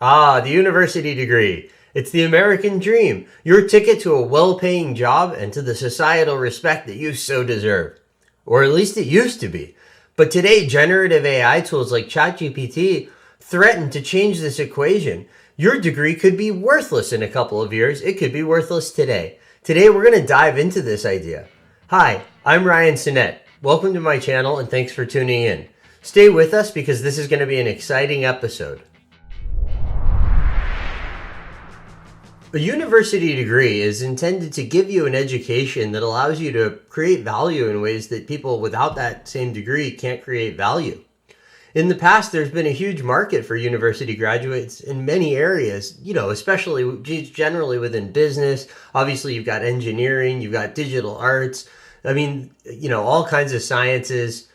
Ah, the university degree. It's the American dream, your ticket to a well-paying job and to the societal respect that you so deserve. Or at least it used to be. But today, generative AI tools like ChatGPT threaten to change this equation. Your degree could be worthless in a couple of years. It could be worthless today. Today, we're going to dive into this idea. Hi, I'm Ryan Sinet. Welcome to my channel and thanks for tuning in. Stay with us because this is going to be an exciting episode. A university degree is intended to give you an education that allows you to create value in ways that people without that same degree can't create value. In the past, there's been a huge market for university graduates in many areas, especially generally within business. Obviously, you've got engineering, you've got digital arts. All kinds of sciences,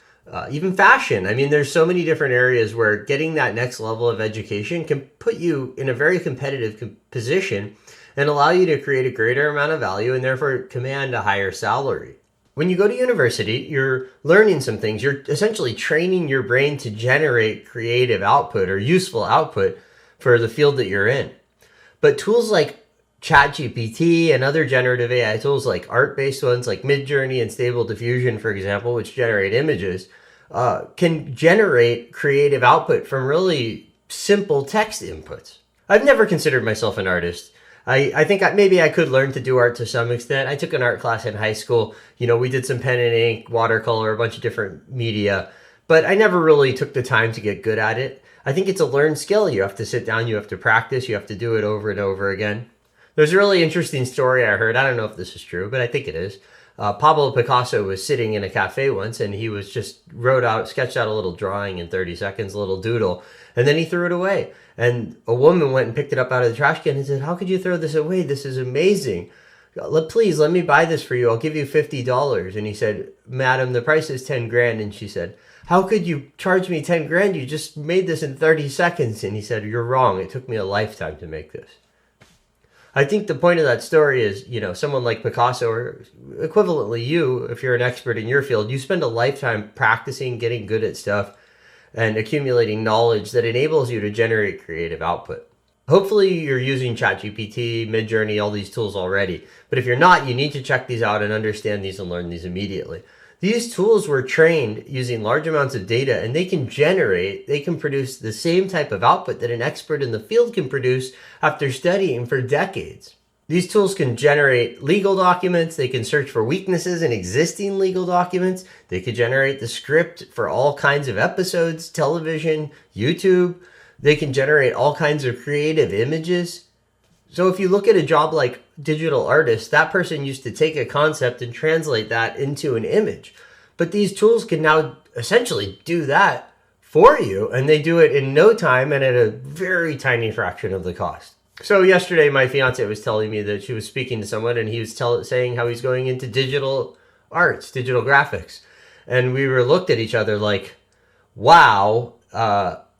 even fashion. There's so many different areas where getting that next level of education can put you in a very competitive position and allow you to create a greater amount of value and therefore command a higher salary. When you go to university, you're learning some things. You're essentially training your brain to generate creative output or useful output for the field that you're in. But tools like ChatGPT and other generative AI tools like art-based ones like Midjourney and Stable Diffusion, for example, which generate images, can generate creative output from really simple text inputs. I've never considered myself an artist. I think maybe I could learn to do art to some extent. I took an art class in high school. We did some pen and ink, watercolor, a bunch of different media, but I never really took the time to get good at it. I think it's a learned skill. You have to sit down, you have to practice, you have to do it over and over again. There's a really interesting story I heard. I don't know if this is true, but I think it is. Pablo Picasso was sitting in a cafe once and he was just sketched out a little drawing in 30 seconds, a little doodle, and then he threw it away. And a woman went and picked it up out of the trash can and said, "How could you throw this away? This is amazing. Please let me buy this for you. I'll give you $50. And he said, "Madam, the price is 10 grand. And she said, "How could you charge me 10 grand? You just made this in 30 seconds. And he said, "You're wrong. It took me a lifetime to make this." I think the point of that story is, someone like Picasso, or equivalently you, if you're an expert in your field, you spend a lifetime practicing, getting good at stuff, and accumulating knowledge that enables you to generate creative output. Hopefully you're using ChatGPT, Midjourney, all these tools already. But if you're not, you need to check these out and understand these and learn these immediately. These tools were trained using large amounts of data, and they can produce the same type of output that an expert in the field can produce after studying for decades. These tools can generate legal documents. They can search for weaknesses in existing legal documents. They could generate the script for all kinds of episodes, television, YouTube. They can generate all kinds of creative images. So if you look at a job like digital artist, that person used to take a concept and translate that into an image. But these tools can now essentially do that for you, and they do it in no time and at a very tiny fraction of the cost. So yesterday, my fiance was telling me that she was speaking to someone and he was saying how he's going into digital arts, digital graphics. And we were looked at each other like, wow,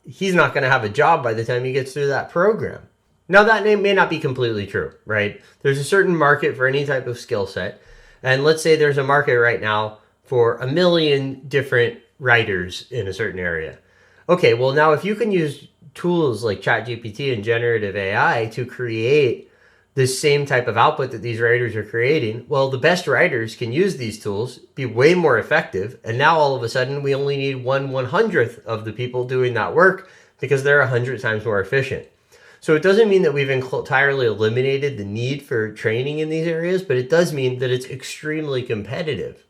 he's not going to have a job by the time he gets through that program. Now, that may not be completely true, right? There's a certain market for any type of skill set. And let's say there's a market right now for 1 million different writers in a certain area. Okay, well, now if you can use tools like ChatGPT and generative AI to create this same type of output that these writers are creating, well, the best writers can use these tools, be way more effective, and now all of a sudden we only need 1/100th of the people doing that work because they're 100 times more efficient. So it doesn't mean that we've entirely eliminated the need for training in these areas, but it does mean that it's extremely competitive.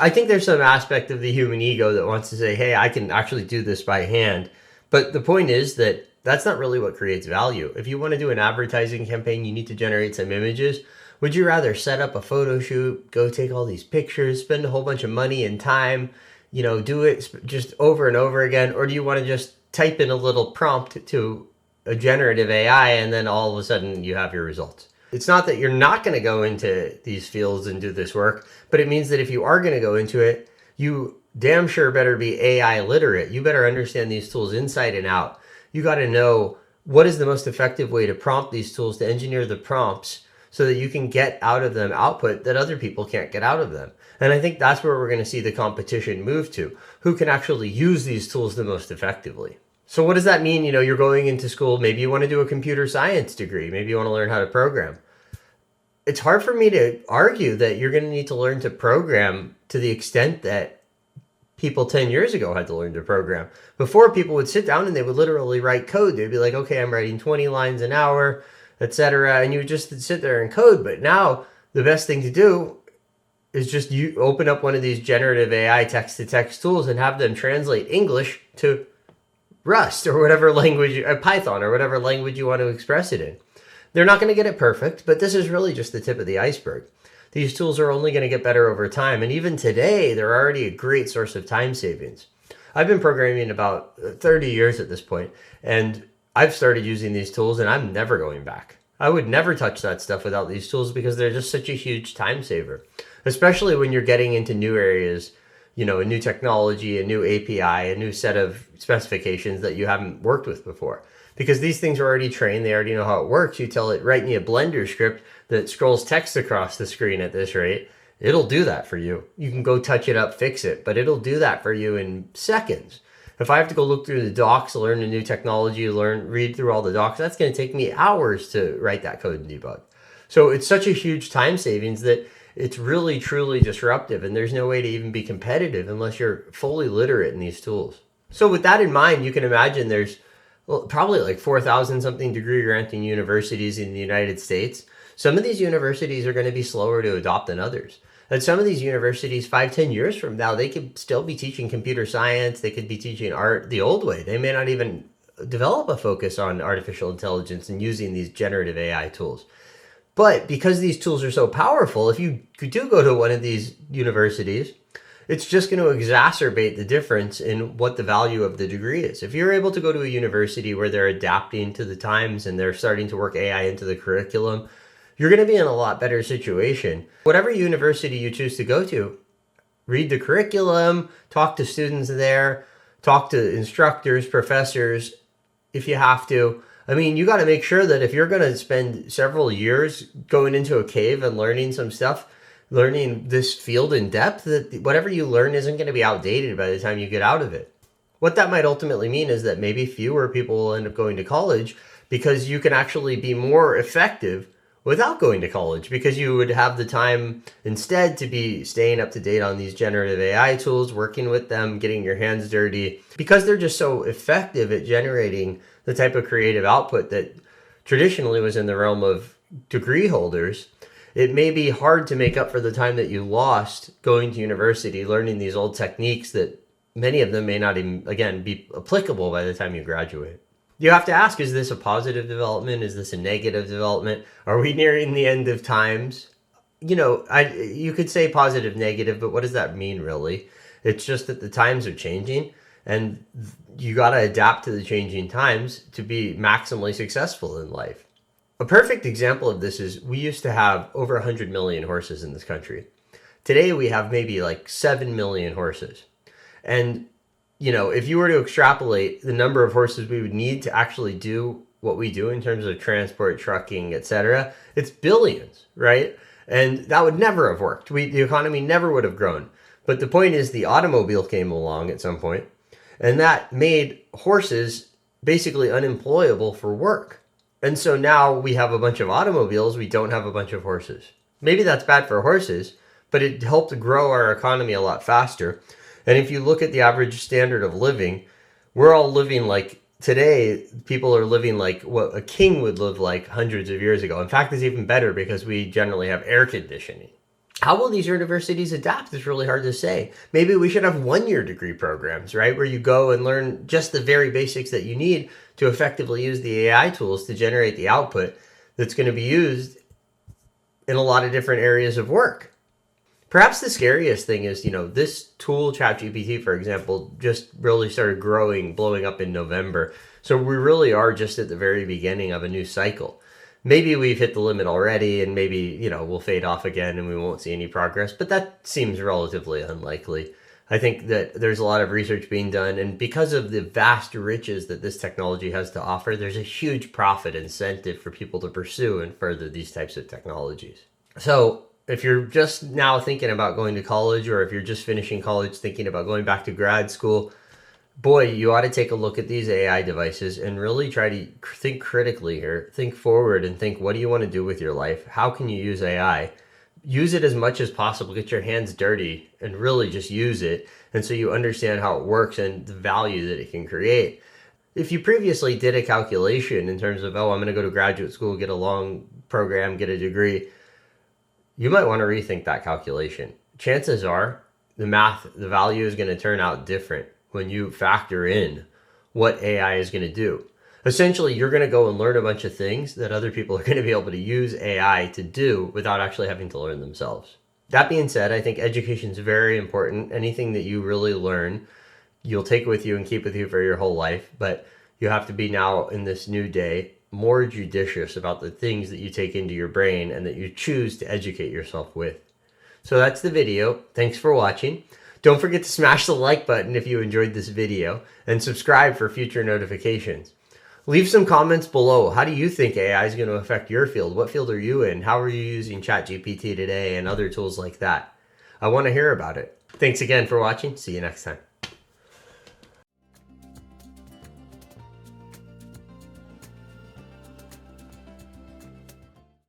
I think there's some aspect of the human ego that wants to say, hey, I can actually do this by hand. But the point is that that's not really what creates value. If you want to do an advertising campaign, you need to generate some images. Would you rather set up a photo shoot, go take all these pictures, spend a whole bunch of money and time, do it just over and over again? Or do you want to just type in a little prompt to a generative AI and then all of a sudden you have your results? It's not that you're not going to go into these fields and do this work, but it means that if you are going to go into it, you damn sure better be AI literate. You better understand these tools inside and out. You got to know what is the most effective way to prompt these tools, to engineer the prompts so that you can get out of them output that other people can't get out of them. And I think that's where we're going to see the competition move to. Who can actually use these tools the most effectively? So what does that mean? You're going into school, maybe you want to do a computer science degree, maybe you want to learn how to program. It's hard for me to argue that you're going to need to learn to program to the extent that people 10 years ago had to learn to program. Before, people would sit down and they would literally write code. They'd be like, okay, I'm writing 20 lines an hour, etc. And you would just sit there and code. But now the best thing to do is just you open up one of these generative AI text-to-text tools and have them translate English to Rust or whatever language, Python or whatever language you want to express it in. They're not going to get it perfect, but this is really just the tip of the iceberg. These tools are only going to get better over time. And even today, they're already a great source of time savings. I've been programming about 30 years at this point, and I've started using these tools and I'm never going back. I would never touch that stuff without these tools because they're just such a huge time saver, especially when you're getting into new areas, a new technology, a new API, a new set of specifications that you haven't worked with before. Because these things are already trained, they already know how it works. You tell it, write me a Blender script that scrolls text across the screen at this rate, it'll do that for you. You can go touch it up, fix it, but it'll do that for you in seconds. If I have to go look through the docs, learn a new technology, read through all the docs, that's going to take me hours to write that code and debug. So it's such a huge time savings that it's really, truly disruptive, and there's no way to even be competitive unless you're fully literate in these tools. So with that in mind, you can imagine there's probably like 4,000 something degree granting universities in the United States. Some of these universities are going to be slower to adopt than others. And some of these universities 5-10 years from now, they could still be teaching computer science. They could be teaching art the old way. They may not even develop a focus on artificial intelligence and using these generative AI tools. But because these tools are so powerful, if you do go to one of these universities, it's just going to exacerbate the difference in what the value of the degree is. If you're able to go to a university where they're adapting to the times and they're starting to work AI into the curriculum, you're going to be in a lot better situation. Whatever university you choose to go to, read the curriculum, talk to students there, talk to instructors, professors, if you have to. I mean, you got to make sure that if you're going to spend several years going into a cave and learning some stuff, learning this field in depth, that whatever you learn isn't going to be outdated by the time you get out of it. What that might ultimately mean is that maybe fewer people will end up going to college because you can actually be more effective without going to college, because you would have the time instead to be staying up to date on these generative AI tools, working with them, getting your hands dirty, because they're just so effective at generating the type of creative output that traditionally was in the realm of degree holders. It may be hard to make up for the time that you lost going to university, learning these old techniques that many of them may not even, again, be applicable by the time you graduate. You have to ask, is this a positive development? Is this a negative development? Are we nearing the end of times? You could say positive, negative, but what does that mean really? It's just that the times are changing and you got to adapt to the changing times to be maximally successful in life. A perfect example of this is we used to have over 100 million horses in this country. Today we have maybe like 7 million horses. And if you were to extrapolate the number of horses we would need to actually do what we do in terms of transport, trucking, etc., it's billions, right? And that would never have worked. The economy never would have grown. But the point is the automobile came along at some point, and that made horses basically unemployable for work. And so now we have a bunch of automobiles, we don't have a bunch of horses. Maybe that's bad for horses, but it helped grow our economy a lot faster. And if you look at the average standard of living, we're all living like today, people are living like what a king would live like hundreds of years ago. In fact, it's even better because we generally have air conditioning. How will these universities adapt? It's really hard to say. Maybe we should have one-year degree programs, right? Where you go and learn just the very basics that you need to effectively use the AI tools to generate the output that's going to be used in a lot of different areas of work. Perhaps the scariest thing is, this tool, ChatGPT, for example, just really started blowing up in November. So we really are just at the very beginning of a new cycle. Maybe we've hit the limit already and maybe, we'll fade off again and we won't see any progress, but that seems relatively unlikely. I think that there's a lot of research being done, and because of the vast riches that this technology has to offer, there's a huge profit incentive for people to pursue and further these types of technologies. So if you're just now thinking about going to college, or if you're just finishing college thinking about going back to grad school, boy, you ought to take a look at these AI devices and really try to think critically here, think forward and think, what do you want to do with your life? How can you use AI? Use it as much as possible, get your hands dirty and really just use it. And so you understand how it works and the value that it can create. If you previously did a calculation in terms of, oh, I'm going to go to graduate school, get a long program, get a degree, you might want to rethink that calculation. Chances are the math, the value is going to turn out different when you factor in what AI is going to do. Essentially, you're going to go and learn a bunch of things that other people are going to be able to use AI to do without actually having to learn themselves. That being said, I think education is very important. Anything that you really learn, you'll take with you and keep with you for your whole life. But you have to be now in this new day more judicious about the things that you take into your brain and that you choose to educate yourself with. So that's the video. Thanks for watching. Don't forget to smash the like button if you enjoyed this video and subscribe for future notifications. Leave some comments below. How do you think AI is going to affect your field? What field are you in? How are you using ChatGPT today and other tools like that? I want to hear about it. Thanks again for watching. See you next time.